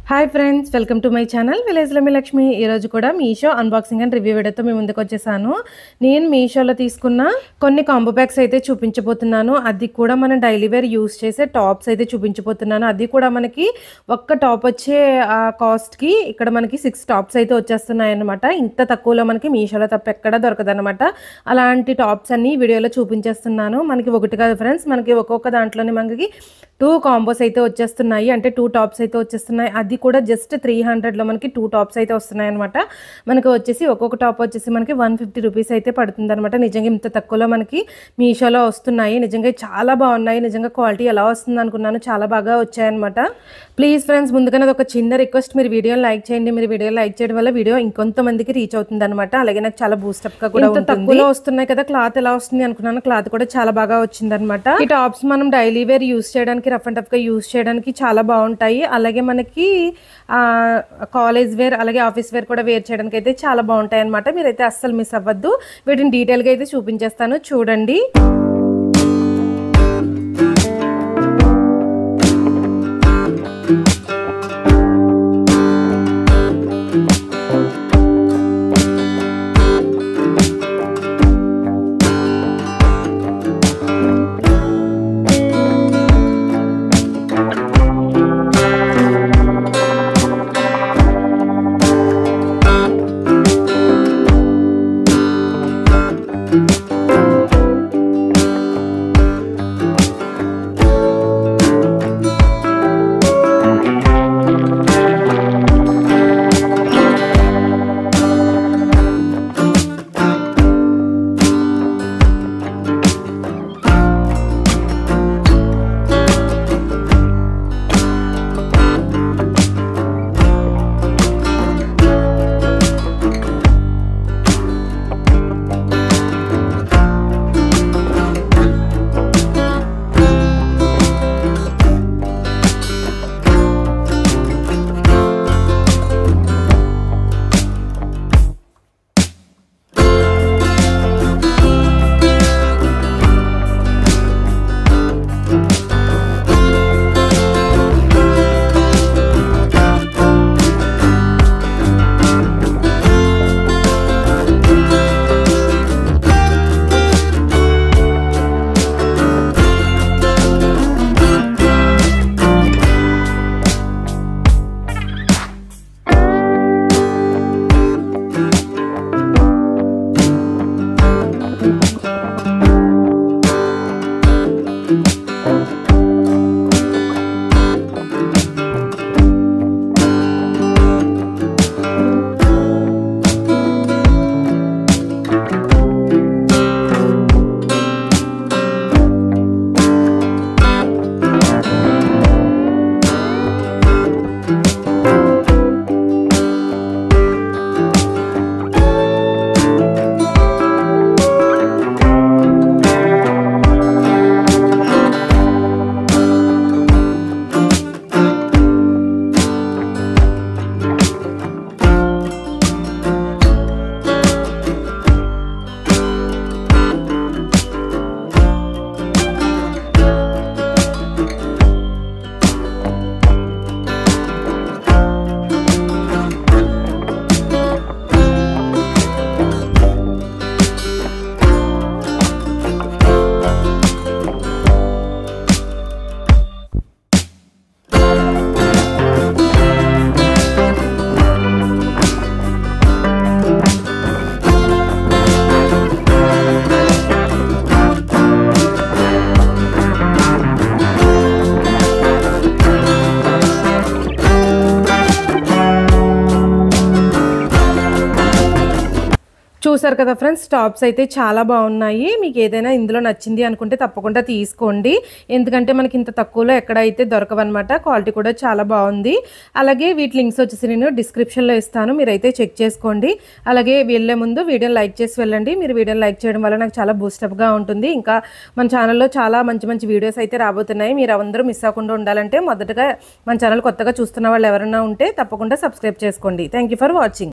Hi friends, welcome to my channel village Lammi Lakshmi. ఈరోజు కూడా Meesho unboxing and review వీడియోతో మీ ముందుకు వచ్చేసాను. నేను మీషోలో తీసుకున్న కొన్ని కాంబో ప్యాక్స్ అయితే చూపించబోతున్నాను. అది కూడా మనం డైలీ వేర్ యూస్ చేసే టాప్స్ అయితే చూపించబోతున్నాను. అది కూడా మనకి ఒక్క టాప్ వచ్చే కాస్ట్కి ఇక్కడ మనకి 6 టాప్స్ అయితే వచ్చేస్తున్నాయి అనమాట. ఇంత తక్కువలో మనకి మీషోలో తప్ప ఎక్కడ దొరకదనమాట. అలాంటి టాప్స్ అన్ని వీడియోలో చూపించేస్తున్నాను. మనకి ఒకటి కాదు ఫ్రెండ్స్, మనకి ఒక్కొక్క దాంట్లోనే మనకి 2 కాంబోస్ అయితే వచ్చేస్తున్నాయి, అంటే 2 టాప్స్ అయితే వచ్చేస్తున్నాయి. అది కూడా జస్ట్ 300లో మనకి 2 టాప్స్ అయితే వస్తున్నాయి అనమాట. మనకి వచ్చేసి ఒక్కొక్క టాప్ వచ్చేసి మనకి 150 రూపీస్ అయితే పడుతుంది అనమాట. నిజంగా ఇంత తక్కువలో మనకి మీషోలో వస్తున్నాయి. నిజంగా చాలా బాగున్నాయి. నిజంగా క్వాలిటీ ఎలా వస్తుంది అనుకున్నాను, చాలా బాగా వచ్చాయన్నమాట. ప్లీజ్ ఫ్రెండ్స్, ముందుగానే ఒక చిన్న రిక్వెస్ట్, మీరు వీడియోని లైక్ చేయండి. మీరు వీడియో లైక్ చేయడం వల్ల వీడియో ఇంకొంతమందికి రీచ్ అవుతుంది అనమాట. అలాగే నాకు చాలా బూస్టప్గా కూడా ఉంటుంది. తక్కువలో వస్తున్నాయి కదా, క్లాత్ ఎలా వస్తుంది అనుకున్నాను. క్లాత్ కూడా చాలా బాగా వచ్చింది అనమాట. ఈ టాప్స్ మనం డైలీ వేర్ యూస్ చేయడానికి, రఫ్ అండ్ టఫ్గా యూస్ చేయడానికి చాలా బాగుంటాయి. అలాగే మనకి కాలేజ్ వేర్ అలాగే ఆఫీస్ వేర్ కూడా వేర్ చేయడానికి అయితే చాలా బాగుంటాయి అనమాట. మీరైతే అస్సలు మిస్ అవ్వద్దు. వీటిని డీటెయిల్గా అయితే చూపించేస్తాను, చూడండి. చూసారు కదా ఫ్రెండ్స్, టాప్స్ అయితే చాలా బాగున్నాయి. మీకు ఏదైనా ఇందులో నచ్చింది అనుకుంటే తప్పకుండా తీసుకోండి. ఎందుకంటే మనకి ఇంత తక్కువలో ఎక్కడైతే దొరకవన్నమాట. క్వాలిటీ కూడా చాలా బాగుంది. అలాగే వీటి లింక్స్ వచ్చేసి నేను డిస్క్రిప్షన్లో ఇస్తాను, మీరైతే చెక్ చేసుకోండి. అలాగే వెళ్ళే ముందు వీడియోని లైక్ చేసి వెళ్ళండి. మీరు వీడియోని లైక్ చేయడం వల్ల నాకు చాలా బూస్టప్గా ఉంటుంది. ఇంకా మన ఛానల్లో చాలా మంచి మంచి వీడియోస్ అయితే రాబోతున్నాయి. మీరు అందరూ మిస్ అవ్వకుండా ఉండాలంటే మొదటగా మన ఛానల్ కొత్తగా చూస్తున్న వాళ్ళు ఎవరైనా ఉంటే తప్పకుండా సబ్స్క్రైబ్ చేసుకోండి. Thank you for watching.